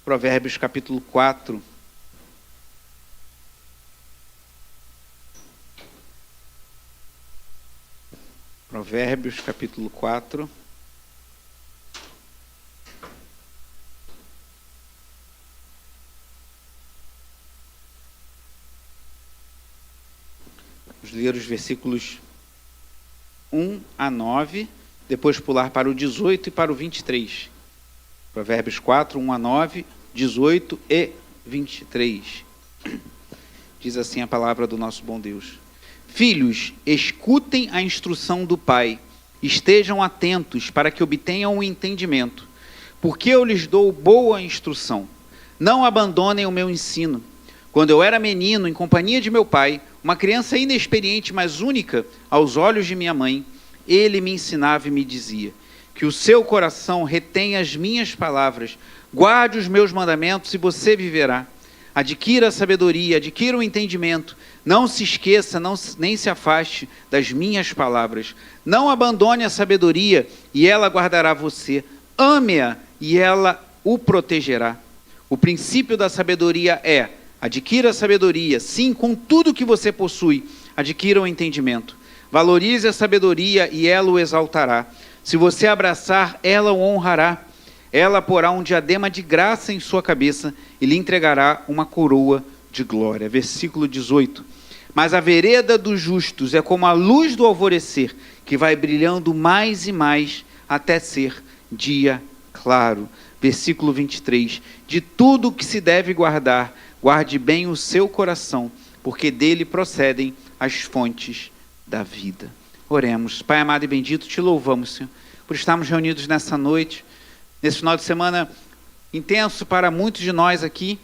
Provérbios capítulo 4. Provérbios capítulo 4. Vamos ler os versículos 1 a 9, depois pular para o 18 e para o 23. Provérbios 4, 1 a 9, 18 e 23. Diz assim a palavra do nosso bom Deus. Filhos, escutem a instrução do Pai, estejam atentos para que obtenham o entendimento, porque eu lhes dou boa instrução. Não abandonem o meu ensino. Quando eu era menino, em companhia de meu pai, uma criança inexperiente, mas única aos olhos de minha mãe, ele me ensinava e me dizia: que o seu coração retenha as minhas palavras, guarde os meus mandamentos e você viverá. Adquira a sabedoria, adquira o entendimento, não se esqueça, nem se afaste das minhas palavras. Não abandone a sabedoria e ela guardará você. Ame-a e ela o protegerá. O princípio da sabedoria é: adquira a sabedoria, sim, com tudo que você possui, adquira o entendimento. Valorize a sabedoria e ela o exaltará. Se você abraçar, ela o honrará. Ela porá um diadema de graça em sua cabeça e lhe entregará uma coroa de glória. Versículo 18. Mas a vereda dos justos é como a luz do alvorecer, que vai brilhando mais e mais até ser dia claro. Versículo 23. De tudo que se deve guardar, guarde bem o seu coração, porque dele procedem as fontes da vida. Oremos. Pai amado e bendito, te louvamos, Senhor, por estarmos reunidos nessa noite, nesse final de semana intenso para muitos de nós aqui,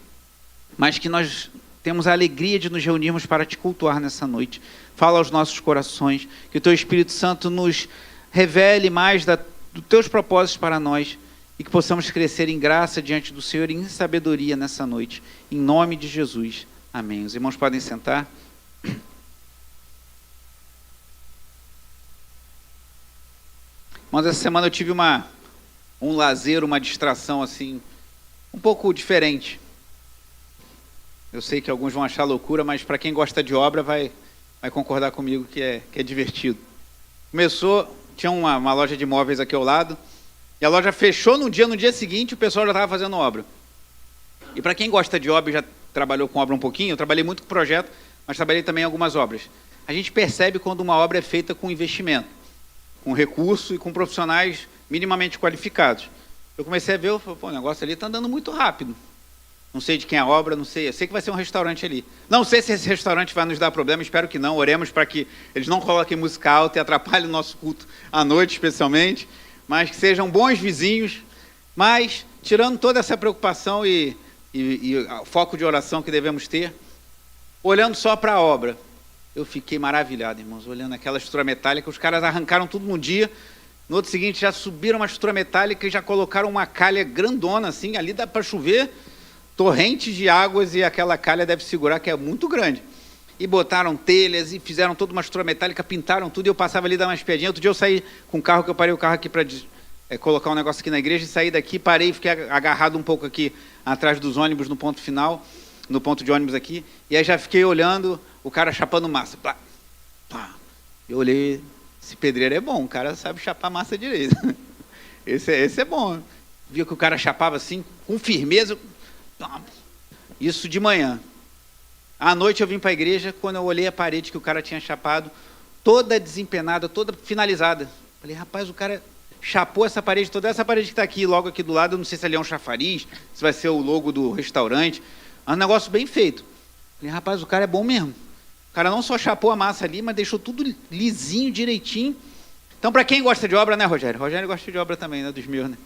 mas que nós temos a alegria de nos reunirmos para te cultuar nessa noite. Fala aos nossos corações, que o teu Espírito Santo nos revele mais dos teus propósitos para nós e que possamos crescer em graça diante do Senhor e em sabedoria nessa noite. Em nome de Jesus. Amém. Os irmãos podem sentar. Mas essa semana eu tive um lazer, uma distração assim, um pouco diferente. Eu sei que alguns vão achar loucura, mas para quem gosta de obra vai concordar comigo que é divertido. Tinha uma loja de móveis aqui ao lado, e a loja fechou no dia seguinte o pessoal já estava fazendo obra. E para quem gosta de obra e já trabalhou com obra um pouquinho, eu trabalhei muito com projeto, mas trabalhei também em algumas obras. A gente percebe quando uma obra é feita com investimento, com recurso e com profissionais minimamente qualificados. Eu comecei a ver, o negócio ali está andando muito rápido. Não sei de quem é a obra, não sei. Eu sei que vai ser um restaurante ali. Não sei se esse restaurante vai nos dar problema, espero que não. Oremos para que eles não coloquem música alta e atrapalhem o nosso culto à noite, especialmente. Mas que sejam bons vizinhos. Mas, tirando toda essa preocupação e o foco de oração que devemos ter, olhando só para a obra, eu fiquei maravilhado, irmãos, olhando aquela estrutura metálica. Os caras arrancaram tudo num dia. No outro seguinte, já subiram uma estrutura metálica e já colocaram uma calha grandona, assim. Ali dá para chover torrentes de águas e aquela calha deve segurar, que é muito grande. E botaram telhas e fizeram toda uma estrutura metálica, pintaram tudo, e eu passava ali, dar uma espiadinha. Outro dia eu saí com o carro, que eu parei o carro aqui para colocar um negócio aqui na igreja, e saí daqui, parei e fiquei agarrado um pouco aqui atrás dos ônibus, no ponto final, no ponto de ônibus aqui, e aí já fiquei olhando o cara chapando massa. Plá, plá. Eu olhei, esse pedreiro é bom, o cara sabe chapar massa direito. Esse é bom. Via que o cara chapava assim, com firmeza. Isso de manhã. À noite eu vim para a igreja, quando eu olhei a parede que o cara tinha chapado, toda desempenada, toda finalizada. Falei, rapaz, o cara chapou essa parede toda, essa parede que está aqui, logo aqui do lado, eu não sei se ali é um chafariz, se vai ser o logo do restaurante, é um negócio bem feito. Falei, rapaz, o cara é bom mesmo. O cara não só chapou a massa ali, mas deixou tudo lisinho, direitinho. Então, para quem gosta de obra, né, Rogério? Rogério gosta de obra também, né, dos meus, né?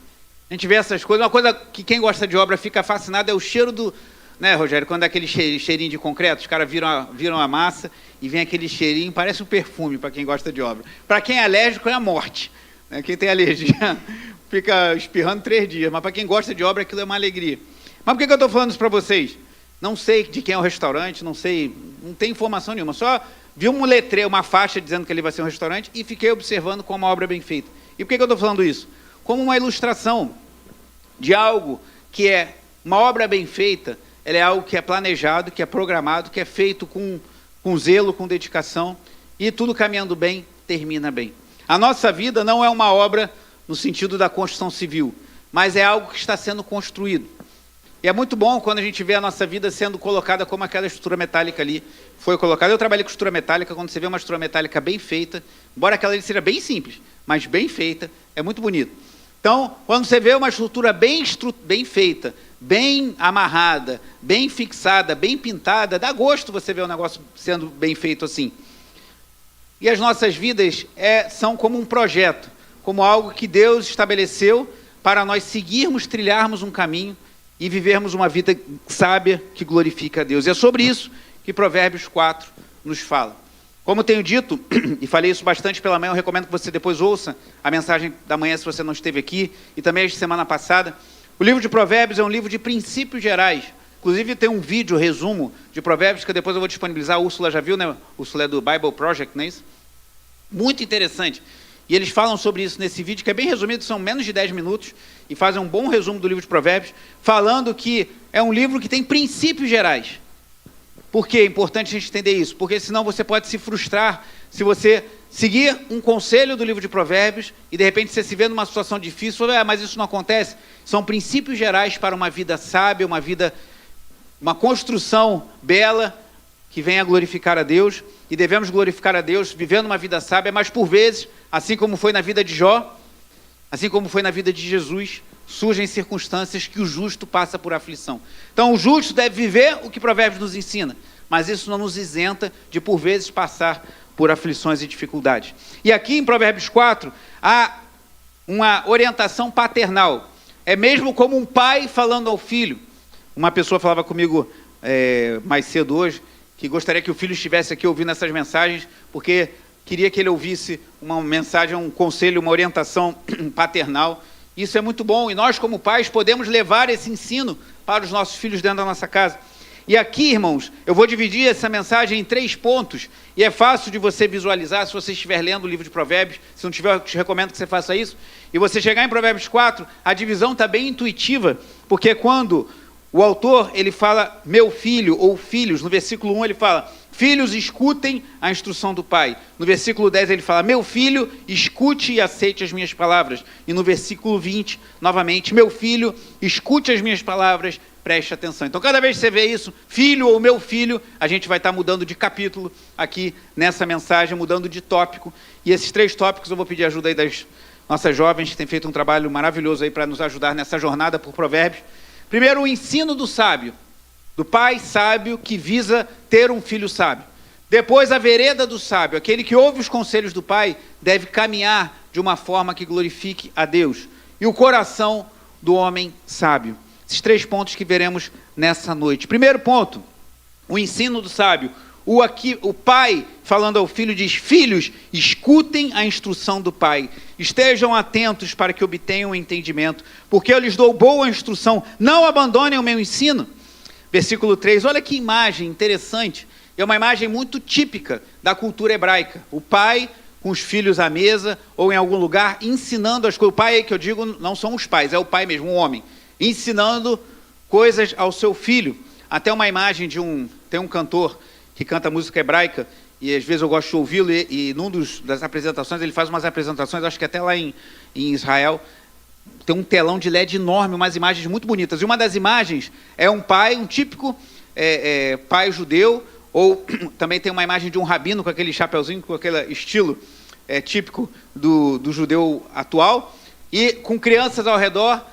A gente vê essas coisas, uma coisa que quem gosta de obra fica fascinado é o cheiro do... Né, Rogério, quando é aquele cheirinho de concreto, os caras viram a massa e vem aquele cheirinho, parece um perfume para quem gosta de obra. Para quem é alérgico, é a morte. Né? Quem tem alergia fica espirrando 3 dias, mas para quem gosta de obra, aquilo é uma alegria. Mas por que eu estou falando isso para vocês? Não sei de quem é o restaurante, não sei, não tem informação nenhuma, só vi um letreiro, uma faixa dizendo que ele vai ser um restaurante e fiquei observando como uma obra bem feita. E por que eu estou falando isso? Como uma ilustração de algo que é Uma obra bem feita, ela é algo que é planejado, que é programado, que é feito com zelo, com dedicação, e tudo caminhando bem, termina bem. A nossa vida não é uma obra no sentido da construção civil, mas é algo que está sendo construído. E é muito bom quando a gente vê a nossa vida sendo colocada como aquela estrutura metálica ali foi colocada. Eu trabalhei com estrutura metálica, quando você vê uma estrutura metálica bem feita, embora aquela ali seja bem simples, mas bem feita, é muito bonito. Então, quando você vê uma estrutura bem feita, bem amarrada, bem fixada, bem pintada, dá gosto você ver o negócio sendo bem feito assim. E as nossas vidas são como um projeto, como algo que Deus estabeleceu para nós seguirmos, trilharmos um caminho e vivermos uma vida sábia que glorifica a Deus. E é sobre isso que Provérbios 4 nos fala. Como tenho dito, e falei isso bastante pela manhã, eu recomendo que você depois ouça a mensagem da manhã se você não esteve aqui, e também a de semana passada. O livro de Provérbios é um livro de princípios gerais. Inclusive tem um vídeo, resumo de Provérbios, que depois eu vou disponibilizar. A Úrsula já viu, né? A Úrsula é do Bible Project, não é isso? Muito interessante. E eles falam sobre isso nesse vídeo, que é bem resumido, são menos de 10 minutos, e fazem um bom resumo do livro de Provérbios, falando que é um livro que tem princípios gerais. Por que é importante a gente entender isso? Porque senão você pode se frustrar se você seguir um conselho do livro de Provérbios e de repente você se vê numa situação difícil, mas isso não acontece. São princípios gerais para uma vida sábia, uma construção bela que venha glorificar a Deus, e devemos glorificar a Deus vivendo uma vida sábia, mas por vezes, assim como foi na vida de Jó, assim como foi na vida de Jesus, surgem circunstâncias que o justo passa por aflição. Então o justo deve viver o que Provérbios nos ensina, mas isso não nos isenta de por vezes passar por aflições e dificuldades. E aqui em Provérbios 4, há uma orientação paternal. É mesmo como um pai falando ao filho. Uma pessoa falava comigo mais cedo hoje, que gostaria que o filho estivesse aqui ouvindo essas mensagens, porque queria que ele ouvisse uma mensagem, um conselho, uma orientação paternal. Isso é muito bom, e nós como pais podemos levar esse ensino para os nossos filhos dentro da nossa casa. E aqui, irmãos, eu vou dividir essa mensagem em 3 pontos, e é fácil de você visualizar se você estiver lendo o livro de Provérbios. Se não tiver, eu te recomendo que você faça isso. E você chegar em Provérbios 4, a divisão está bem intuitiva, porque quando o autor, ele fala, meu filho, ou filhos, no versículo 1 ele fala, filhos, escutem a instrução do pai. No versículo 10 ele fala, meu filho, escute e aceite as minhas palavras. E no versículo 20, novamente, meu filho, escute as minhas palavras, preste atenção. Então, cada vez que você vê isso, filho ou meu filho, a gente vai estar mudando de capítulo aqui nessa mensagem, mudando de tópico. E esses 3 tópicos eu vou pedir ajuda aí das nossas jovens, que têm feito um trabalho maravilhoso aí para nos ajudar nessa jornada por Provérbios. Primeiro, o ensino do sábio, do pai sábio que visa ter um filho sábio. Depois, a vereda do sábio, aquele que ouve os conselhos do pai, deve caminhar de uma forma que glorifique a Deus. E o coração do homem sábio. Esses 3 pontos que veremos nessa noite. Primeiro ponto, o ensino do sábio. O pai, falando ao filho, diz, filhos, escutem a instrução do pai. Estejam atentos para que obtenham entendimento, porque eu lhes dou boa instrução. Não abandonem o meu ensino. Versículo 3, olha que imagem interessante. É uma imagem muito típica da cultura hebraica. O pai com os filhos à mesa, ou em algum lugar, ensinando as coisas. O pai, que eu digo, não são os pais, é o pai mesmo, um homem. Ensinando coisas ao seu filho. Até uma imagem tem um cantor que canta música hebraica, e às vezes eu gosto de ouvi-lo, e num das apresentações, ele faz umas apresentações, acho que até lá em Israel, tem um telão de LED enorme, umas imagens muito bonitas. E uma das imagens é um pai, um típico pai judeu, ou também tem uma imagem de um rabino com aquele chapeuzinho, com aquele estilo típico do judeu atual, e com crianças ao redor,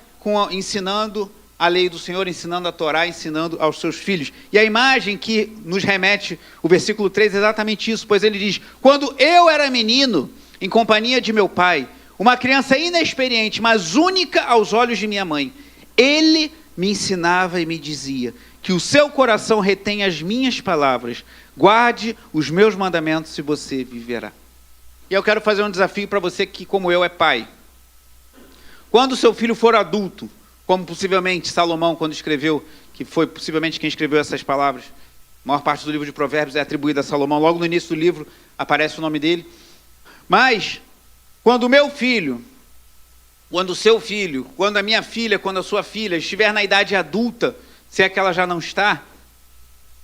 ensinando a lei do Senhor, ensinando a Torá, ensinando aos seus filhos. E a imagem que nos remete o versículo 3 é exatamente isso, pois ele diz, quando eu era menino, em companhia de meu pai, uma criança inexperiente, mas única aos olhos de minha mãe, ele me ensinava e me dizia, que o seu coração retenha as minhas palavras, guarde os meus mandamentos e você viverá. E eu quero fazer um desafio para você que, como eu, é pai. Quando o seu filho for adulto, como possivelmente Salomão, quando escreveu, que foi possivelmente quem escreveu essas palavras, a maior parte do livro de Provérbios é atribuída a Salomão, logo no início do livro aparece o nome dele. Mas, quando o meu filho quando o seu filho, quando a minha filha, quando a sua filha estiver na idade adulta, se é que ela já não está,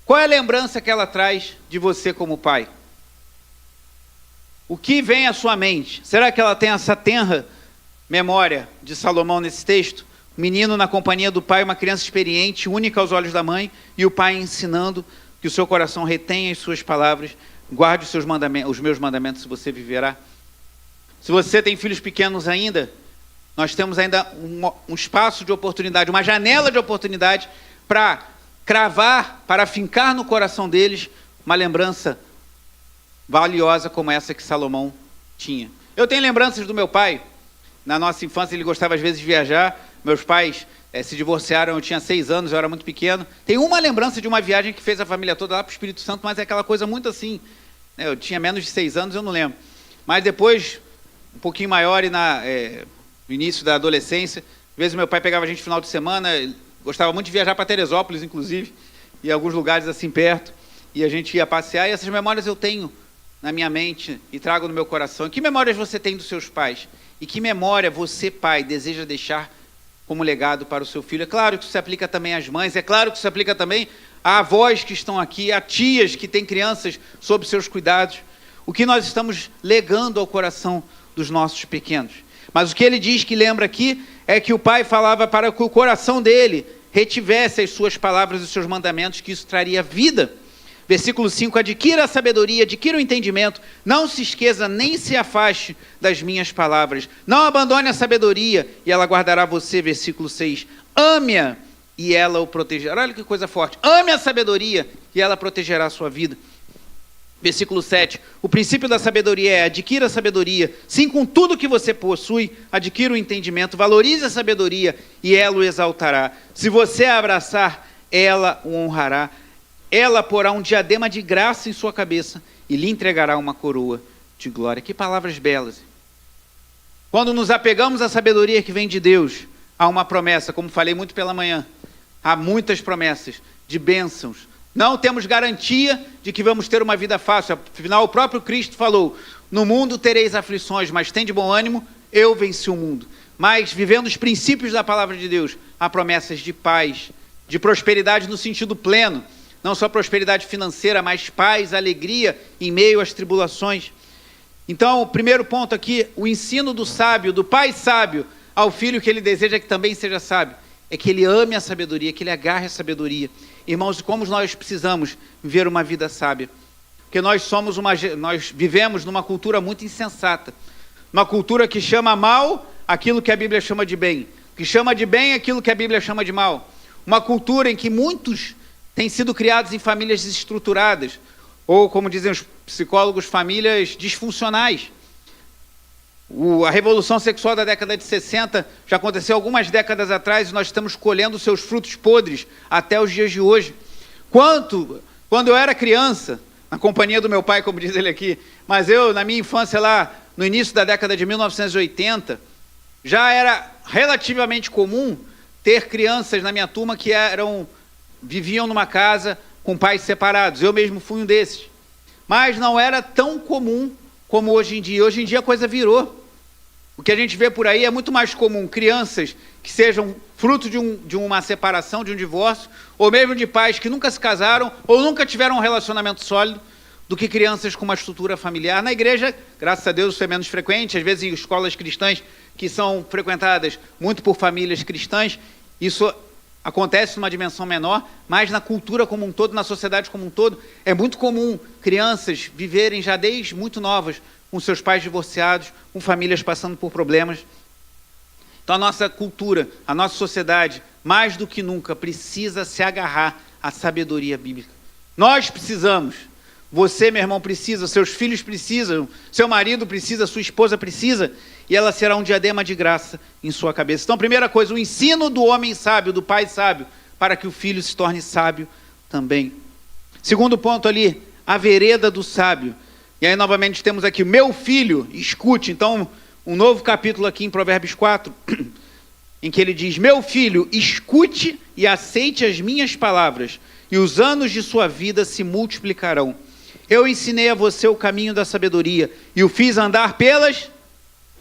qual é a lembrança que ela traz de você como pai? O que vem à sua mente? Será que ela tem essa tenra memória de Salomão nesse texto? O menino na companhia do pai, uma criança experiente, única aos olhos da mãe, e o pai ensinando que o seu coração retenha as suas palavras, guarde os meus mandamentos, se você viverá. Se você tem filhos pequenos ainda, nós temos ainda um espaço de oportunidade, uma janela de oportunidade para cravar, para fincar no coração deles uma lembrança valiosa como essa que Salomão tinha. Eu tenho lembranças do meu pai. Na nossa infância ele gostava às vezes de viajar. Meus pais se divorciaram, eu tinha 6 anos, eu era muito pequeno. Tem uma lembrança de uma viagem que fez a família toda lá para o Espírito Santo, mas é aquela coisa muito assim, né? Eu tinha menos de 6 anos, eu não lembro. Mas depois, um pouquinho maior e no início da adolescência, às vezes meu pai pegava a gente no final de semana, gostava muito de viajar para Teresópolis, inclusive, e alguns lugares assim perto, e a gente ia passear, e essas memórias eu tenho na minha mente e trago no meu coração. E que memórias você tem dos seus pais? E que memória você, pai, deseja deixar como legado para o seu filho? É claro que isso se aplica também às mães, é claro que isso se aplica também a avós que estão aqui, a tias que têm crianças sob seus cuidados. O que nós estamos legando ao coração dos nossos pequenos? Mas o que ele diz que lembra aqui é que o pai falava para que o coração dele retivesse as suas palavras e os seus mandamentos, que isso traria vida. Versículo 5, adquira a sabedoria, adquira o entendimento, não se esqueça nem se afaste das minhas palavras, não abandone a sabedoria e ela guardará você. Versículo 6, ame-a e ela o protegerá. Olha que coisa forte, ame a sabedoria e ela protegerá a sua vida. Versículo 7, o princípio da sabedoria é: adquira a sabedoria, sim, com tudo que você possui, adquira o entendimento, valorize a sabedoria e ela o exaltará. Se você a abraçar, ela o honrará. Ela porá um diadema de graça em sua cabeça e lhe entregará uma coroa de glória. Que palavras belas. Quando nos apegamos à sabedoria que vem de Deus, há uma promessa, como falei muito pela manhã, há muitas promessas de bênçãos. Não temos garantia de que vamos ter uma vida fácil. Afinal, o próprio Cristo falou: no mundo tereis aflições, mas tem de bom ânimo, eu venci o mundo. Mas, vivendo os princípios da palavra de Deus, há promessas de paz, de prosperidade no sentido pleno. Não só prosperidade financeira, mas paz, alegria em meio às tribulações. Então, o primeiro ponto aqui, o ensino do sábio, do pai sábio, ao filho que ele deseja que também seja sábio, é que ele ame a sabedoria, que ele agarre a sabedoria. Irmãos, como nós precisamos viver uma vida sábia? Porque nós vivemos numa cultura muito insensata, uma cultura que chama mal aquilo que a Bíblia chama de bem, que chama de bem aquilo que a Bíblia chama de mal. Uma cultura em que muitos têm sido criados em famílias desestruturadas, ou, como dizem os psicólogos, famílias disfuncionais. A revolução sexual da década de 60 já aconteceu algumas décadas atrás e nós estamos colhendo seus frutos podres até os dias de hoje. Quando eu era criança, na companhia do meu pai, como diz ele aqui, mas eu, na minha infância lá, no início da década de 1980, já era relativamente comum ter crianças na minha turma que viviam numa casa com pais separados. Eu mesmo fui um desses. Mas não era tão comum como hoje em dia. Hoje em dia a coisa virou. O que a gente vê por aí é muito mais comum crianças que sejam fruto de uma separação, de um divórcio, ou mesmo de pais que nunca se casaram ou nunca tiveram um relacionamento sólido, do que crianças com uma estrutura familiar. Na igreja, graças a Deus, isso é menos frequente. Às vezes em escolas cristãs que são frequentadas muito por famílias cristãs, isso acontece numa dimensão menor, mas na cultura como um todo, na sociedade como um todo, é muito comum crianças viverem já desde muito novas, com seus pais divorciados, com famílias passando por problemas. Então a nossa cultura, a nossa sociedade, mais do que nunca, precisa se agarrar à sabedoria bíblica. Nós precisamos, você, meu irmão, precisa, seus filhos precisam, seu marido precisa, sua esposa precisa, e ela será um diadema de graça em sua cabeça. Então, primeira coisa, o ensino do homem sábio, do pai sábio, para que o filho se torne sábio também. Segundo ponto ali, a vereda do sábio. E aí, novamente, temos aqui, meu filho, escute. Então, um novo capítulo aqui em Provérbios 4, em que ele diz, meu filho, escute e aceite as minhas palavras, e os anos de sua vida se multiplicarão. Eu ensinei a você o caminho da sabedoria, e o fiz andar pelas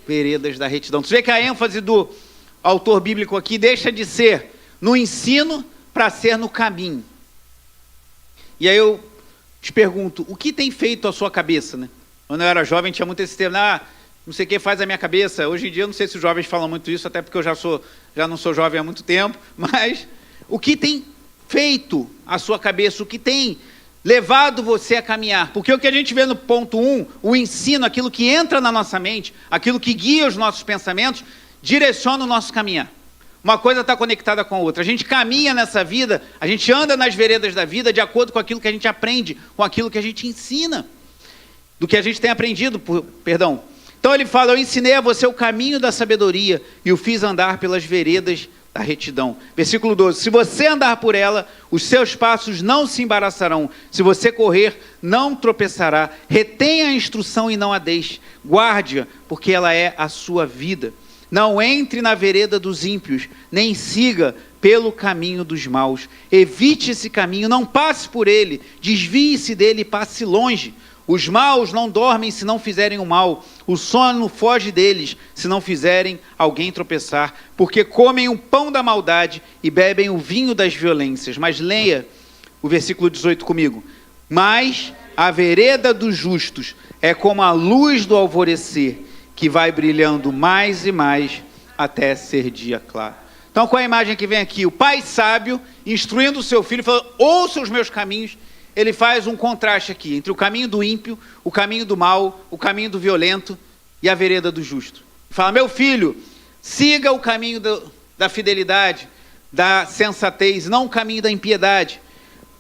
veredas da retidão. Você vê que a ênfase do autor bíblico aqui deixa de ser no ensino para ser no caminho. E aí eu te pergunto, o que tem feito a sua cabeça, né? Quando eu era jovem tinha muito esse termo, não sei o que faz a minha cabeça. Hoje em dia eu não sei se os jovens falam muito isso, até porque eu já não sou jovem há muito tempo, mas o que tem feito a sua cabeça, o que tem levado você a caminhar? Porque o que a gente vê no ponto 1, o ensino, aquilo que entra na nossa mente, aquilo que guia os nossos pensamentos, direciona o nosso caminhar. Uma coisa está conectada com a outra. A gente caminha nessa vida, a gente anda nas veredas da vida de acordo com aquilo que a gente aprende, com aquilo que a gente ensina, do que a gente tem aprendido, perdão. Então ele fala, eu ensinei a você o caminho da sabedoria e o fiz andar pelas veredas da retidão. Versículo 12, se você andar por ela, os seus passos não se embaraçarão. Se você correr, não tropeçará. Retenha a instrução e não a deixe. Guarde-a, porque ela é a sua vida. Não entre na vereda dos ímpios, nem siga pelo caminho dos maus. Evite esse caminho, não passe por ele. Desvie-se dele e passe longe. Os maus não dormem se não fizerem o mal. O sono foge deles se não fizerem alguém tropeçar. Porque comem o pão da maldade e bebem o vinho das violências. Mas leia o versículo 18 comigo. Mas a vereda dos justos é como a luz do alvorecer, que vai brilhando mais e mais até ser dia claro. Então, qual é a imagem que vem aqui? O pai sábio, instruindo o seu filho, falando, ouça os meus caminhos. Ele faz um contraste aqui, entre o caminho do ímpio, o caminho do mal, o caminho do violento e a vereda do justo. Fala, meu filho, siga o caminho da fidelidade, da sensatez, não o caminho da impiedade.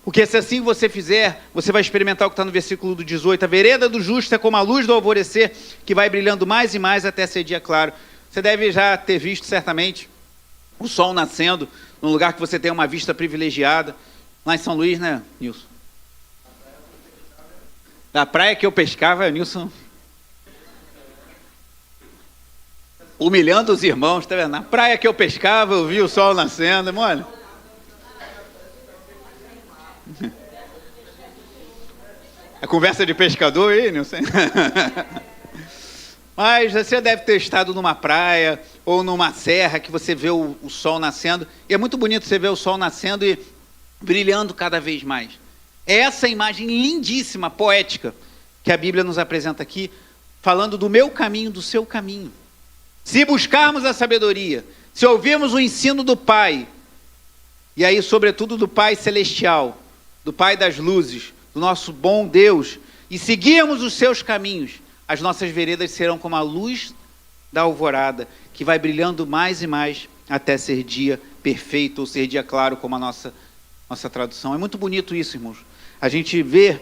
Porque se assim você fizer, você vai experimentar o que está no versículo do 18. A vereda do justo é como a luz do alvorecer, que vai brilhando mais e mais até ser dia claro. Você deve já ter visto, certamente, o sol nascendo, num lugar que você tem uma vista privilegiada. Lá em São Luís, né, Nilson? Da praia que eu pescava, Nilson... humilhando os irmãos, tá vendo? Na praia que eu pescava, eu vi o sol nascendo, mano. A conversa de pescador aí, Nilson. Mas você deve ter estado numa praia ou numa serra que você vê o sol nascendo. E é muito bonito você ver o sol nascendo e brilhando cada vez mais. É essa imagem lindíssima, poética, que a Bíblia nos apresenta aqui, falando do meu caminho, do seu caminho. Se buscarmos a sabedoria, se ouvirmos o ensino do Pai, e aí, sobretudo, do Pai Celestial, do Pai das luzes, do nosso bom Deus, e seguirmos os seus caminhos, as nossas veredas serão como a luz da alvorada, que vai brilhando mais e mais até ser dia perfeito, ou ser dia claro, como a nossa tradução. É muito bonito isso, irmãos. A gente vê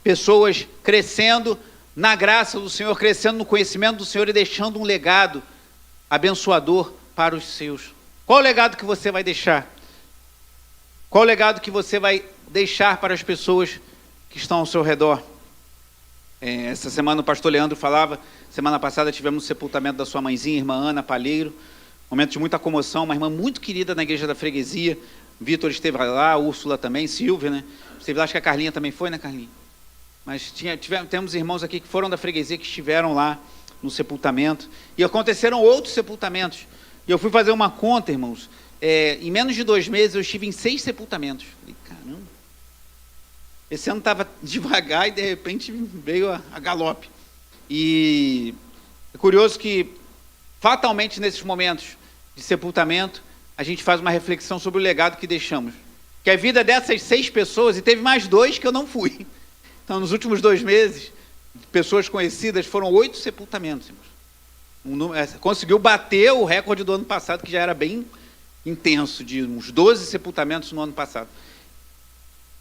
pessoas crescendo na graça do Senhor, crescendo no conhecimento do Senhor e deixando um legado abençoador para os seus. Qual o legado que você vai deixar? Qual o legado que você vai deixar para as pessoas que estão ao seu redor? Essa semana o pastor Leandro falava, semana passada tivemos o sepultamento da sua mãezinha, irmã Ana Palheiro, momento de muita comoção, uma irmã muito querida na igreja da freguesia. Vitor esteve lá, Úrsula também, Silvia, né? Esteve lá, acho que a Carlinha também foi, né, Carlinha? Mas temos irmãos aqui que foram da freguesia, que estiveram lá no sepultamento. E aconteceram outros sepultamentos. E eu fui fazer uma conta, irmãos. Em menos de 2 meses eu estive em 6 sepultamentos. Falei, caramba. Esse ano estava devagar e de repente veio a galope. E é curioso que, fatalmente, nesses momentos de sepultamento, a gente faz uma reflexão sobre o legado que deixamos. Que a vida dessas 6 pessoas, e teve mais 2 que eu não fui. Então, nos últimos 2 meses, pessoas conhecidas, foram 8 sepultamentos. Conseguiu bater o recorde do ano passado, que já era bem intenso, de uns 12 sepultamentos no ano passado.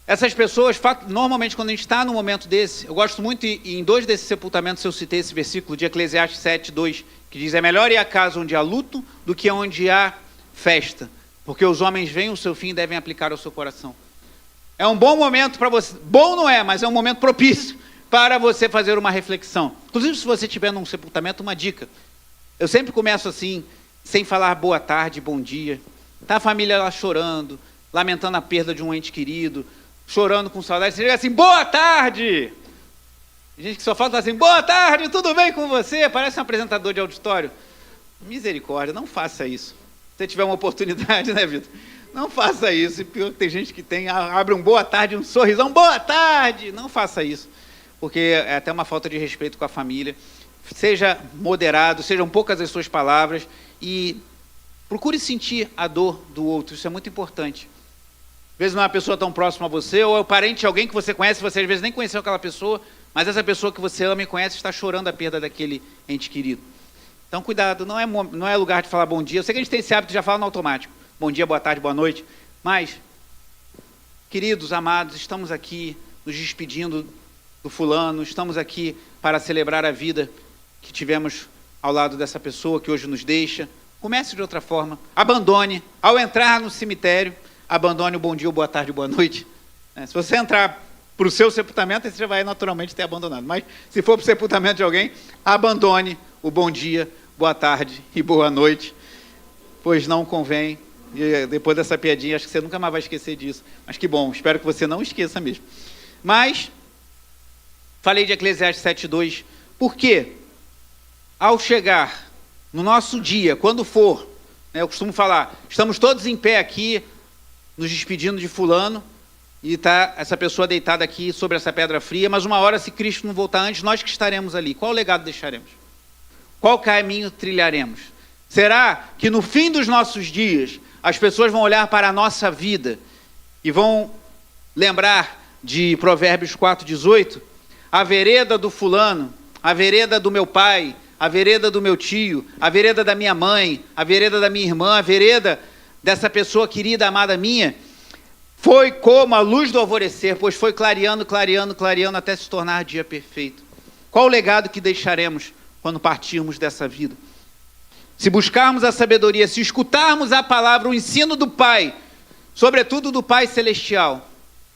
Essas pessoas, normalmente, quando a gente está num momento desse, eu gosto muito, e em 2 desses sepultamentos eu citei esse versículo de Eclesiastes 7:2, que diz, é melhor ir à casa onde há luto do que onde há festa, porque os homens veem o seu fim e devem aplicar ao seu coração. É um bom momento para você, bom não é, mas é um momento propício para você fazer uma reflexão. Inclusive, se você estiver num sepultamento, uma dica. Eu sempre começo assim, sem falar boa tarde, bom dia. Está a família lá chorando, lamentando a perda de um ente querido, chorando com saudade. Você diz assim, boa tarde! Gente que só fala assim, boa tarde, tudo bem com você? Parece um apresentador de auditório. Misericórdia, não faça isso. Se você tiver uma oportunidade, né, Vitor? Não faça isso. E pior que tem gente que abre um boa tarde, um sorrisão, boa tarde. Não faça isso, porque é até uma falta de respeito com a família. Seja moderado, sejam poucas as suas palavras e procure sentir a dor do outro. Isso é muito importante. Às vezes não é uma pessoa tão próxima a você, ou é o parente de alguém que você conhece, você às vezes nem conheceu aquela pessoa, mas essa pessoa que você ama e conhece está chorando a perda daquele ente querido. Então, cuidado, não é lugar de falar bom dia. Eu sei que a gente tem esse hábito de já falar no automático. Bom dia, boa tarde, boa noite. Mas, queridos, amados, estamos aqui nos despedindo do fulano, estamos aqui para celebrar a vida que tivemos ao lado dessa pessoa que hoje nos deixa. Comece de outra forma. Abandone. Ao entrar no cemitério, abandone o bom dia, boa tarde, boa noite. Se você entrar para o seu sepultamento, você vai naturalmente ter abandonado. Mas se for para o sepultamento de alguém, abandone o bom dia, boa tarde e boa noite, pois não convém. E depois dessa piadinha, acho que você nunca mais vai esquecer disso. Mas que bom, espero que você não esqueça mesmo. Mas, falei de Eclesiastes 7:2, porque ao chegar no nosso dia, quando for, eu costumo falar, estamos todos em pé aqui, nos despedindo de fulano, e está essa pessoa deitada aqui sobre essa pedra fria, mas uma hora, se Cristo não voltar antes, nós que estaremos ali, qual legado deixaremos? Qual caminho trilharemos? Será que no fim dos nossos dias, as pessoas vão olhar para a nossa vida e vão lembrar de Provérbios 4:18? A vereda do fulano, a vereda do meu pai, a vereda do meu tio, a vereda da minha mãe, a vereda da minha irmã, a vereda dessa pessoa querida, amada minha, foi como a luz do alvorecer, pois foi clareando, clareando, clareando, até se tornar dia perfeito. Qual o legado que deixaremos quando partirmos dessa vida? Se buscarmos a sabedoria, se escutarmos a palavra, o ensino do Pai, sobretudo do Pai Celestial,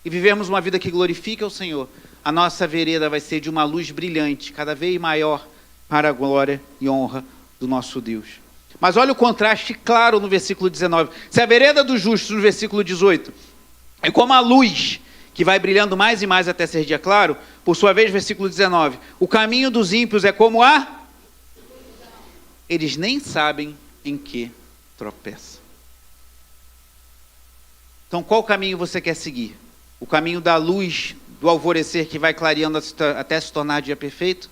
e vivermos uma vida que glorifique ao Senhor, a nossa vereda vai ser de uma luz brilhante, cada vez maior, para a glória e honra do nosso Deus. Mas olha o contraste claro no versículo 19. Se a vereda dos justos, no versículo 18, é como a luz que vai brilhando mais e mais até ser dia claro, por sua vez, versículo 19, o caminho dos ímpios é como eles nem sabem em que tropeçam. Então, qual caminho você quer seguir? O caminho da luz, do alvorecer que vai clareando até se tornar dia perfeito?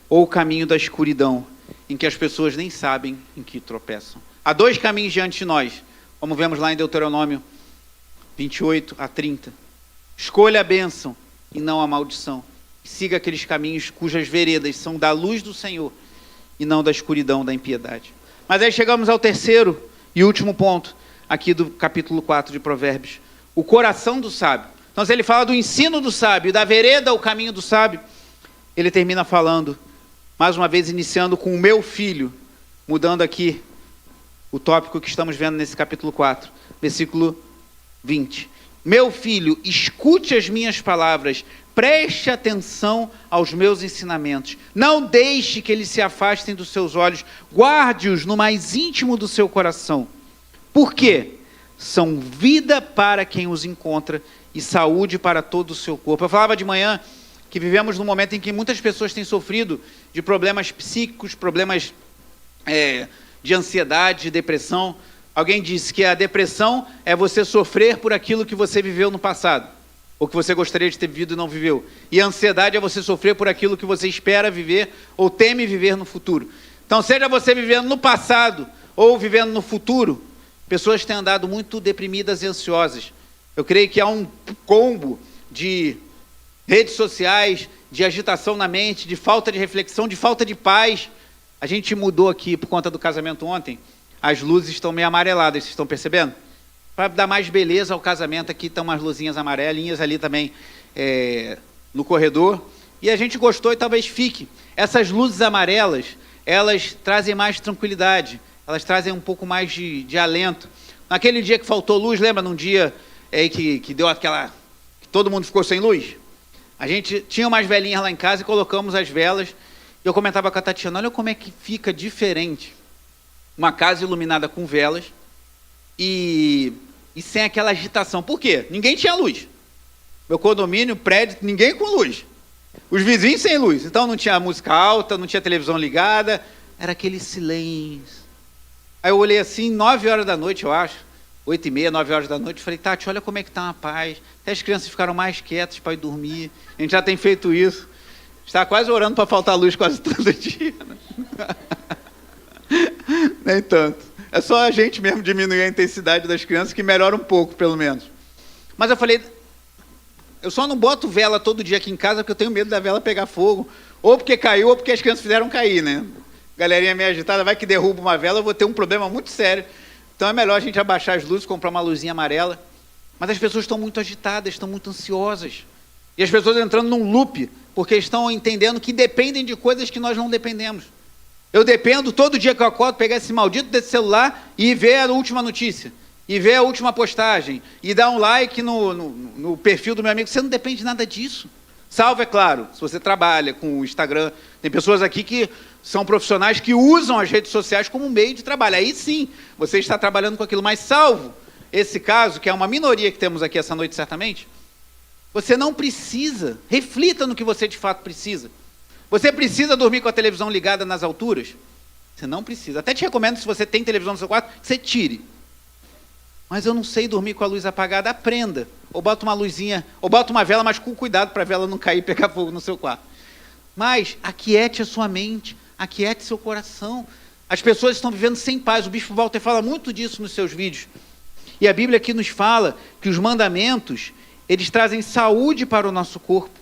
Ou o caminho da escuridão, em que as pessoas nem sabem em que tropeçam? Há dois caminhos diante de nós, como vemos lá em Deuteronômio 28-30. Escolha a bênção e não a maldição. Siga aqueles caminhos cujas veredas são da luz do Senhor e não da escuridão da impiedade. Mas aí chegamos ao terceiro e último ponto aqui do capítulo 4 de Provérbios. O coração do sábio. Então, se ele fala do ensino do sábio, da vereda, o caminho do sábio, ele termina falando, mais uma vez, iniciando com o meu filho, mudando aqui o tópico que estamos vendo nesse capítulo 4, versículo 20. Meu filho, escute as minhas palavras, preste atenção aos meus ensinamentos, não deixe que eles se afastem dos seus olhos, guarde-os no mais íntimo do seu coração. Por quê? São vida para quem os encontra e saúde para todo o seu corpo. Eu falava de manhã que vivemos num momento em que muitas pessoas têm sofrido de problemas psíquicos, problemas de ansiedade, de depressão. Alguém disse que a depressão é você sofrer por aquilo que você viveu no passado, ou que você gostaria de ter vivido e não viveu. E a ansiedade é você sofrer por aquilo que você espera viver ou teme viver no futuro. Então, seja você vivendo no passado ou vivendo no futuro, pessoas têm andado muito deprimidas e ansiosas. Eu creio que há um combo de redes sociais, de agitação na mente, de falta de reflexão, de falta de paz. A gente mudou aqui por conta do casamento ontem. As luzes estão meio amareladas, vocês estão percebendo? Para dar mais beleza ao casamento, aqui estão umas luzinhas amarelinhas ali também no corredor. E a gente gostou e talvez fique. Essas luzes amarelas, elas trazem mais tranquilidade, elas trazem um pouco mais de alento. Naquele dia que faltou luz, lembra num dia que deu aquela... que todo mundo ficou sem luz? A gente tinha umas velinhas lá em casa e colocamos as velas. E eu comentava com a Tatiana, olha como é que fica diferente uma casa iluminada com velas e sem aquela agitação. Por quê? Ninguém tinha luz. Meu condomínio, prédio, ninguém com luz. Os vizinhos sem luz, então não tinha música alta, não tinha televisão ligada, era aquele silêncio. Aí eu olhei assim, 9 horas da noite, eu acho, 8h30, 9 horas da noite, falei, Tati, olha como é que está a paz. Até as crianças ficaram mais quietas para ir dormir. A gente já tem feito isso. Está quase orando para faltar luz quase todo dia. Né? Nem tanto. É só a gente mesmo diminuir a intensidade das crianças, que melhora um pouco, pelo menos. Mas eu falei, eu só não boto vela todo dia aqui em casa porque eu tenho medo da vela pegar fogo, ou porque caiu, ou porque as crianças fizeram cair, né? Galerinha meio agitada, vai que derruba uma vela, eu vou ter um problema muito sério. Então é melhor a gente abaixar as luzes, comprar uma luzinha amarela. Mas as pessoas estão muito agitadas, estão muito ansiosas. E as pessoas entrando num loop, porque estão entendendo que dependem de coisas que nós não dependemos. Eu dependo, todo dia que eu acordo, pegar esse maldito desse celular e ver a última notícia, e ver a última postagem, e dar um like no perfil do meu amigo. Você não depende de nada disso. Salvo, é claro, se você trabalha com o Instagram. Tem pessoas aqui que são profissionais que usam as redes sociais como meio de trabalho. Aí sim, você está trabalhando com aquilo. Mas salvo esse caso, que é uma minoria que temos aqui essa noite certamente, você não precisa. Reflita no que você de fato precisa. Você precisa dormir com a televisão ligada nas alturas? Você não precisa. Até te recomendo, se você tem televisão no seu quarto, que você tire. Mas eu não sei dormir com a luz apagada. Aprenda. Ou bota uma luzinha, ou bota uma vela, mas com cuidado para a vela não cair e pegar fogo no seu quarto. Mas aquiete a sua mente, aquiete seu coração. As pessoas estão vivendo sem paz. O Bispo Walter fala muito disso nos seus vídeos. E a Bíblia aqui nos fala que os mandamentos, eles trazem saúde para o nosso corpo.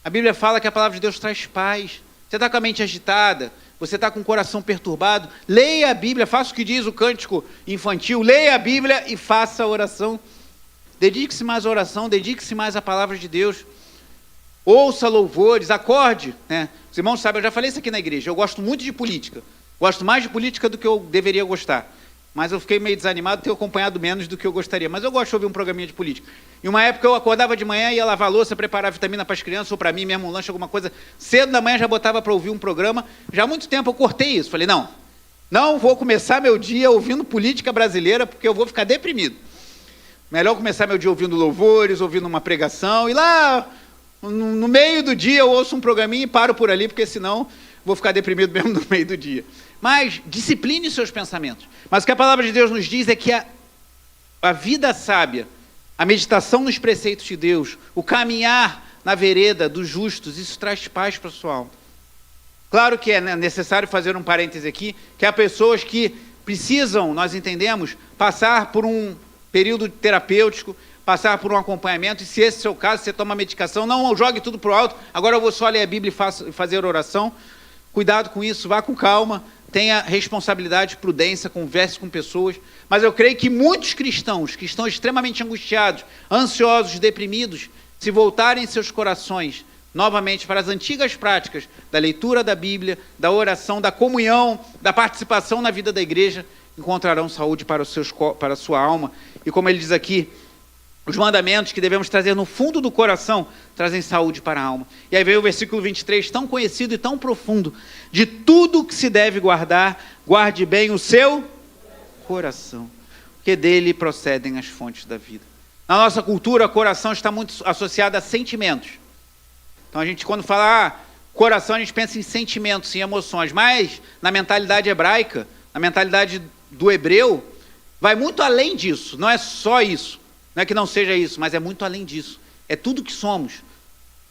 A Bíblia fala que a palavra de Deus traz paz. Você está com a mente agitada, você está com o coração perturbado, leia a Bíblia, faça o que diz o cântico infantil, leia a Bíblia e faça a oração. Dedique-se mais à oração, dedique-se mais à palavra de Deus. Ouça louvores, acorde. Né? Os irmãos sabem, eu já falei isso aqui na igreja, eu gosto muito de política. Gosto mais de política do que eu deveria gostar. Mas eu fiquei meio desanimado de ter acompanhado menos do que eu gostaria. Mas eu gosto de ouvir um programinha de política. Em uma época eu acordava de manhã, ia lavar a louça, preparar vitamina para as crianças, ou para mim mesmo, um lanche, alguma coisa. Cedo da manhã já botava para ouvir um programa. Já há muito tempo eu cortei isso. Falei, não vou começar meu dia ouvindo política brasileira, porque eu vou ficar deprimido. Melhor começar meu dia ouvindo louvores, ouvindo uma pregação. E lá, no meio do dia, eu ouço um programinha e paro por ali, porque senão vou ficar deprimido mesmo no meio do dia. Mas discipline os seus pensamentos. Mas o que a palavra de Deus nos diz é que a vida sábia, a meditação nos preceitos de Deus, o caminhar na vereda dos justos, isso traz paz para a sua alma. Claro que é necessário fazer um parêntese aqui, que há pessoas que precisam, nós entendemos, passar por um período terapêutico, passar por um acompanhamento, e se esse é o seu caso, você toma medicação, não jogue tudo para o alto, agora eu vou só ler a Bíblia e fazer oração. Cuidado com isso, vá com calma, tenha responsabilidade, prudência, converse com pessoas. Mas eu creio que muitos cristãos que estão extremamente angustiados, ansiosos, deprimidos, se voltarem seus corações novamente para as antigas práticas da leitura da Bíblia, da oração, da comunhão, da participação na vida da igreja, encontrarão saúde para a sua alma. E como ele diz aqui, os mandamentos que devemos trazer no fundo do coração trazem saúde para a alma. E aí vem o versículo 23, tão conhecido e tão profundo. De tudo que se deve guardar, guarde bem o seu coração, porque dele procedem as fontes da vida. Na nossa cultura, coração está muito associado a sentimentos. Então a gente, quando fala coração, a gente pensa em sentimentos, em emoções. Mas na mentalidade hebraica, na mentalidade do hebreu, vai muito além disso. Não é só isso. Não é que não seja isso, mas é muito além disso. É tudo que somos.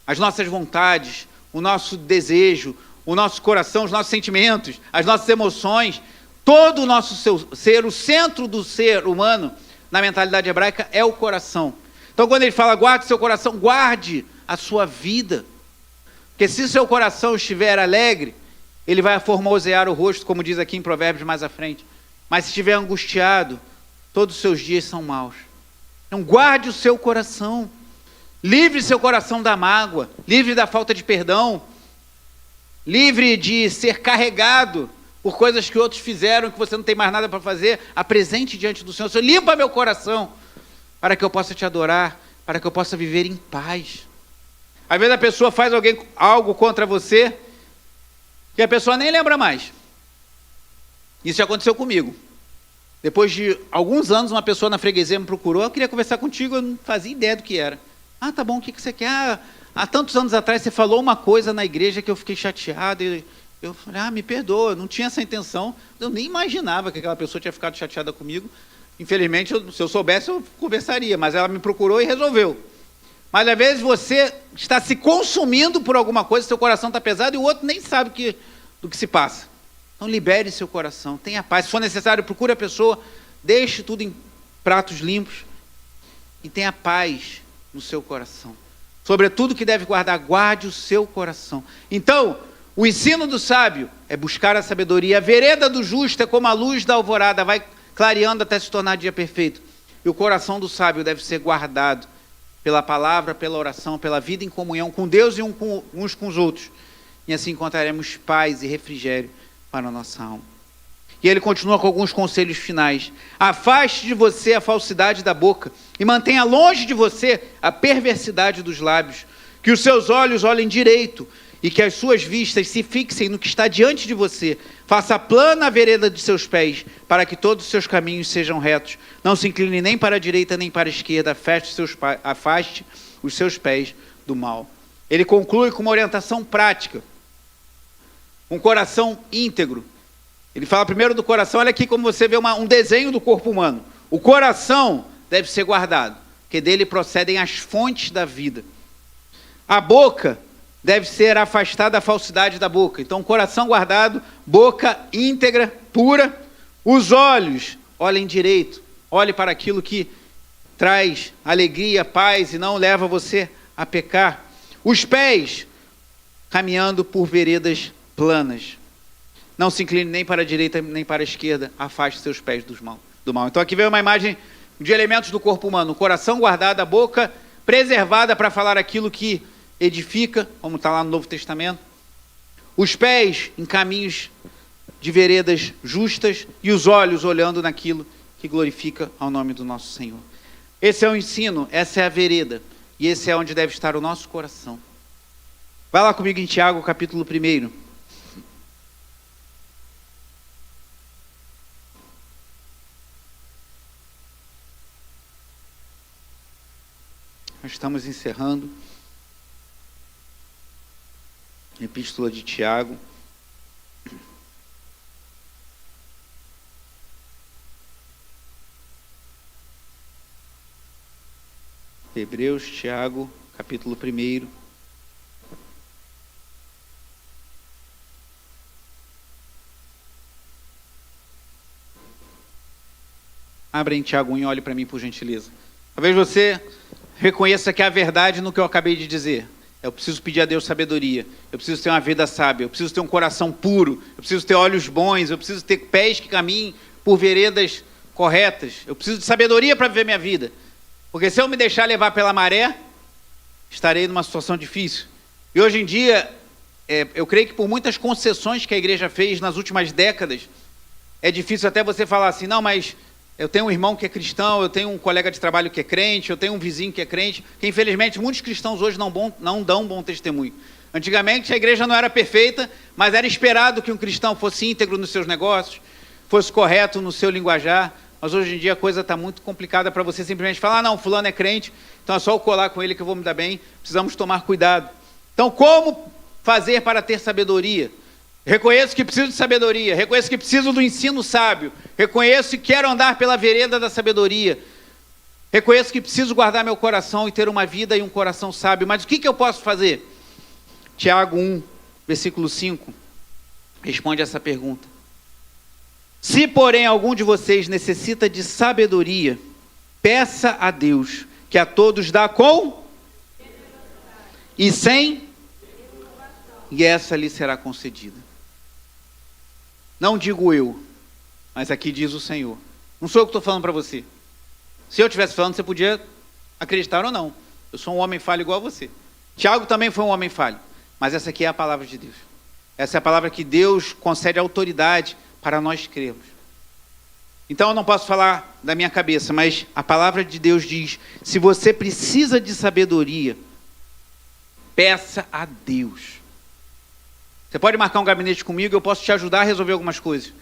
As nossas vontades, o nosso desejo, o nosso coração, os nossos sentimentos, as nossas emoções, todo o nosso ser, o centro do ser humano, na mentalidade hebraica, é o coração. Então, quando ele fala, guarde seu coração, guarde a sua vida. Porque se seu coração estiver alegre, ele vai formosear o rosto, como diz aqui em Provérbios mais à frente. Mas se estiver angustiado, todos os seus dias são maus. Então guarde o seu coração, livre seu coração da mágoa, livre da falta de perdão, livre de ser carregado por coisas que outros fizeram, que você não tem mais nada para fazer. Apresente diante do Senhor, Senhor, limpa meu coração, para que eu possa te adorar, para que eu possa viver em paz. Às vezes a pessoa faz algo contra você, que a pessoa nem lembra mais. Isso já aconteceu comigo. Depois de alguns anos, uma pessoa na freguesia me procurou, eu queria conversar contigo, eu não fazia ideia do que era. Ah, tá bom, o que você quer? há tantos anos atrás você falou uma coisa na igreja que eu fiquei chateado. E eu falei, me perdoa, eu não tinha essa intenção. Eu nem imaginava que aquela pessoa tinha ficado chateada comigo. Infelizmente, se eu soubesse, eu conversaria. Mas ela me procurou e resolveu. Mas às vezes você está se consumindo por alguma coisa, seu coração está pesado e o outro nem sabe do que se passa. Então libere seu coração, tenha paz. Se for necessário, procure a pessoa, deixe tudo em pratos limpos e tenha paz no seu coração. Sobretudo que deve guardar, guarde o seu coração. Então, o ensino do sábio é buscar a sabedoria. A vereda do justo é como a luz da alvorada, vai clareando até se tornar dia perfeito. E o coração do sábio deve ser guardado pela palavra, pela oração, pela vida em comunhão com Deus e uns com os outros. E assim encontraremos paz e refrigério para a nossa alma. E ele continua com alguns conselhos finais. Afaste de você a falsidade da boca e mantenha longe de você a perversidade dos lábios. Que os seus olhos olhem direito e que as suas vistas se fixem no que está diante de você. Faça plana a vereda de seus pés, para que todos os seus caminhos sejam retos. Não se incline nem para a direita nem para a esquerda. Afaste os seus pés do mal. Ele conclui com uma orientação prática. Um coração íntegro. Ele fala primeiro do coração. Olha aqui como você vê um desenho do corpo humano. O coração deve ser guardado, porque dele procedem as fontes da vida. A boca deve ser afastada a falsidade da boca. Então, coração guardado, boca íntegra, pura. Os olhos, olhem direito. Olhe para aquilo que traz alegria, paz e não leva você a pecar. Os pés, caminhando por veredas planas. Não se incline nem para a direita nem para a esquerda. Afaste seus pés do mal. Então, aqui vem uma imagem de elementos do corpo humano. O coração guardado, a boca preservada para falar aquilo que edifica, como está lá no Novo Testamento. Os pés em caminhos de veredas justas e os olhos olhando naquilo que glorifica ao nome do nosso Senhor. Esse é o ensino, essa é a vereda e esse é onde deve estar o nosso coração. Vai lá comigo em Tiago, capítulo 1. Nós estamos encerrando a Epístola de Tiago. Hebreus, Tiago, capítulo 1. Abre em Tiago 1 e olhe para mim, por gentileza. Talvez você reconheça que há verdade no que eu acabei de dizer. Eu preciso pedir a Deus sabedoria. Eu preciso ter uma vida sábia. Eu preciso ter um coração puro. Eu preciso ter olhos bons. Eu preciso ter pés que caminhem por veredas corretas. Eu preciso de sabedoria para viver minha vida. Porque se eu me deixar levar pela maré, estarei numa situação difícil. E hoje em dia, eu creio que por muitas concessões que a igreja fez nas últimas décadas, é difícil até você falar assim, não, mas eu tenho um irmão que é cristão, eu tenho um colega de trabalho que é crente, eu tenho um vizinho que é crente, que infelizmente muitos cristãos hoje não dão bom testemunho. Antigamente a igreja não era perfeita, mas era esperado que um cristão fosse íntegro nos seus negócios, fosse correto no seu linguajar, mas hoje em dia a coisa está muito complicada para você simplesmente falar, não, fulano é crente, então é só eu colar com ele que eu vou me dar bem, precisamos tomar cuidado. Então como fazer para ter sabedoria? Reconheço que preciso de sabedoria, reconheço que preciso do ensino sábio, reconheço que quero andar pela vereda da sabedoria, reconheço que preciso guardar meu coração e ter uma vida e um coração sábio, mas o que eu posso fazer? Tiago 1, versículo 5, responde essa pergunta. Se, porém, algum de vocês necessita de sabedoria, peça a Deus, que a todos dá com e sem, e essa lhe será concedida. Não digo eu, mas aqui diz o Senhor. Não sou eu que estou falando para você. Se eu estivesse falando, você podia acreditar ou não. Eu sou um homem falho igual a você. Tiago também foi um homem falho. Mas essa aqui é a palavra de Deus. Essa é a palavra que Deus concede autoridade para nós crermos. Então eu não posso falar da minha cabeça, mas a palavra de Deus diz, se você precisa de sabedoria, peça a Deus. Você pode marcar um gabinete comigo, eu posso te ajudar a resolver algumas coisas.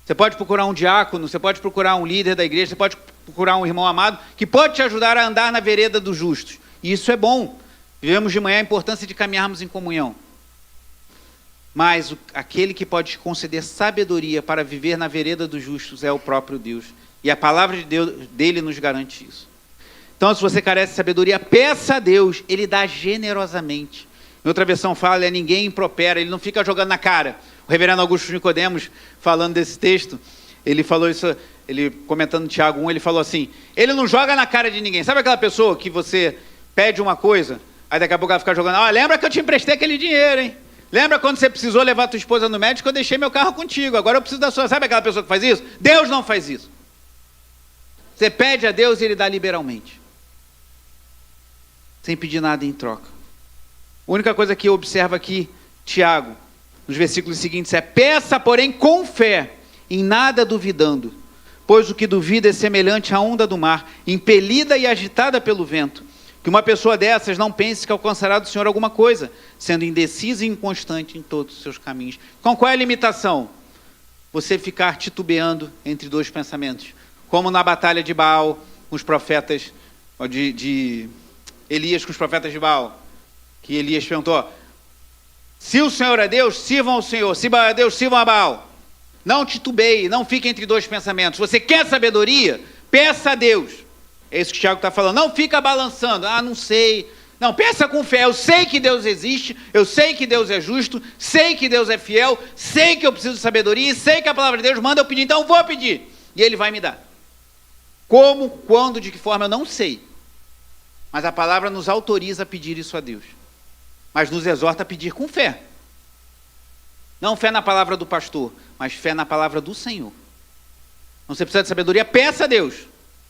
Você pode procurar um diácono, você pode procurar um líder da igreja, você pode procurar um irmão amado, que pode te ajudar a andar na vereda dos justos. E isso é bom. Vivemos de manhã a importância de caminharmos em comunhão. Mas aquele que pode conceder sabedoria para viver na vereda dos justos é o próprio Deus. E a palavra de Deus, dele nos garante isso. Então, se você carece de sabedoria, peça a Deus, ele dá generosamente. Em outra versão fala, ninguém impropera, ele não fica jogando na cara. O reverendo Augusto Nicodemos, falando desse texto, ele falou isso, ele comentando no Tiago 1, ele falou assim, ele não joga na cara de ninguém. Sabe aquela pessoa que você pede uma coisa, aí daqui a pouco ela fica jogando, lembra que eu te emprestei aquele dinheiro, hein? Lembra quando você precisou levar tua esposa no médico, eu deixei meu carro contigo, agora eu preciso da sua. Sabe aquela pessoa que faz isso? Deus não faz isso. Você pede a Deus e ele dá liberalmente. Sem pedir nada em troca. A única coisa que eu observo aqui, Tiago, nos versículos seguintes é, peça, porém, com fé, em nada duvidando, pois o que duvida é semelhante à onda do mar, impelida e agitada pelo vento. Que uma pessoa dessas não pense que alcançará do Senhor alguma coisa, sendo indecisa e inconstante em todos os seus caminhos. Então, qual é a limitação? Você ficar titubeando entre dois pensamentos. Como na batalha de Baal, com os profetas, de Elias com os profetas de Baal. Que Elias perguntou, se o Senhor é Deus, sirvam ao Senhor. Se Baal é Deus, sirvam a Baal. Não titubeie, não fique entre dois pensamentos. Você quer sabedoria? Peça a Deus. É isso que o Tiago está falando. Não fica balançando. Não sei. Não, peça com fé. Eu sei que Deus existe. Eu sei que Deus é justo. Sei que Deus é fiel. Sei que eu preciso de sabedoria. E sei que a palavra de Deus manda eu pedir. Então eu vou pedir. E Ele vai me dar. Como, quando, de que forma, eu não sei. Mas a palavra nos autoriza a pedir isso a Deus. Mas nos exorta a pedir com fé. Não fé na palavra do pastor, mas fé na palavra do Senhor. Não você precisa de sabedoria, peça a Deus.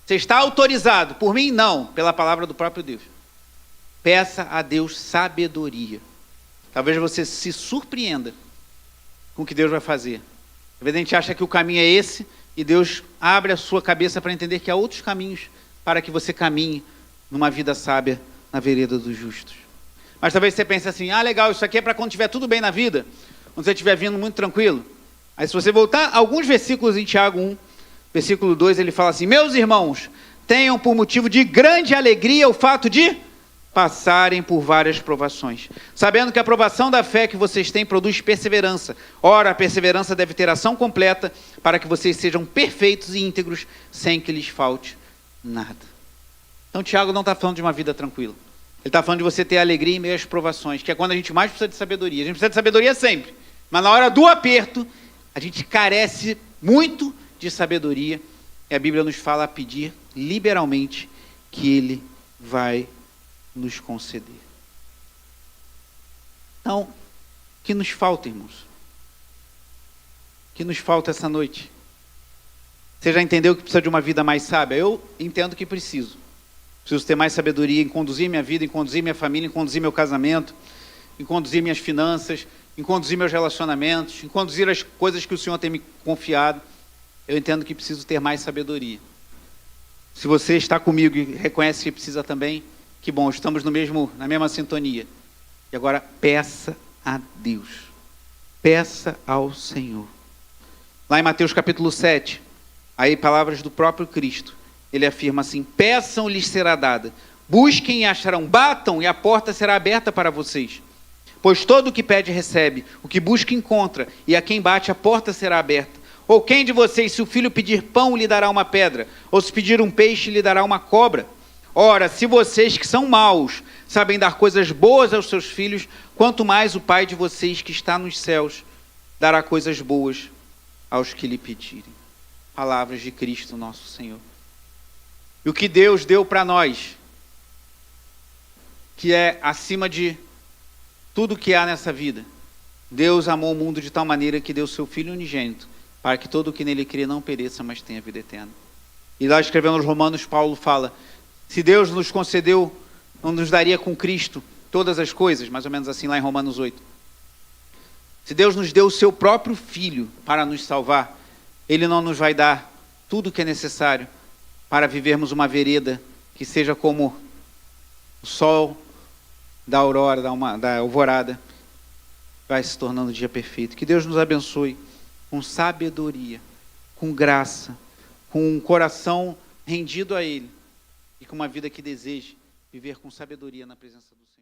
Você está autorizado por mim? Não, pela palavra do próprio Deus. Peça a Deus sabedoria. Talvez você se surpreenda com o que Deus vai fazer. Às vezes a gente acha que o caminho é esse e Deus abre a sua cabeça para entender que há outros caminhos para que você caminhe numa vida sábia na vereda dos justos. Mas talvez você pense assim, legal, isso aqui é para quando estiver tudo bem na vida, quando você estiver vindo muito tranquilo. Aí se você voltar alguns versículos em Tiago 1, versículo 2, ele fala assim, meus irmãos, tenham por motivo de grande alegria o fato de passarem por várias provações, sabendo que a provação da fé que vocês têm produz perseverança. Ora, a perseverança deve ter ação completa, para que vocês sejam perfeitos e íntegros, sem que lhes falte nada. Então Tiago não está falando de uma vida tranquila. Ele está falando de você ter alegria em meio às provações, que é quando a gente mais precisa de sabedoria. A gente precisa de sabedoria sempre, mas na hora do aperto, a gente carece muito de sabedoria, e a Bíblia nos fala a pedir liberalmente que Ele vai nos conceder. Então, o que nos falta, irmãos? O que nos falta essa noite? Você já entendeu que precisa de uma vida mais sábia? Eu entendo que preciso. Preciso ter mais sabedoria em conduzir minha vida, em conduzir minha família, em conduzir meu casamento, em conduzir minhas finanças, em conduzir meus relacionamentos, em conduzir as coisas que o Senhor tem me confiado. Eu entendo que preciso ter mais sabedoria. Se você está comigo e reconhece que precisa também, que bom, estamos na mesma sintonia. E agora, peça a Deus. Peça ao Senhor. Lá em Mateus capítulo 7, aí palavras do próprio Cristo. Ele afirma assim, peçam, lhes será dada. Busquem e acharão. Batam e a porta será aberta para vocês. Pois todo o que pede recebe, o que busca encontra, e a quem bate a porta será aberta. Ou quem de vocês, se o filho pedir pão, lhe dará uma pedra? Ou se pedir um peixe, lhe dará uma cobra? Ora, se vocês que são maus sabem dar coisas boas aos seus filhos, quanto mais o Pai de vocês que está nos céus dará coisas boas aos que lhe pedirem. Palavras de Cristo nosso Senhor. E o que Deus deu para nós, que é acima de tudo que há nessa vida. Deus amou o mundo de tal maneira que deu seu Filho unigênito, para que todo o que nele crê não pereça, mas tenha vida eterna. E lá escrevendo aos Romanos, Paulo fala, se Deus nos concedeu, não nos daria com Cristo todas as coisas, mais ou menos assim lá em Romanos 8. Se Deus nos deu o seu próprio Filho para nos salvar, Ele não nos vai dar tudo o que é necessário para vivermos uma vereda que seja como o sol da aurora, da alvorada, vai se tornando o dia perfeito. Que Deus nos abençoe com sabedoria, com graça, com um coração rendido a Ele e com uma vida que deseje viver com sabedoria na presença do Senhor.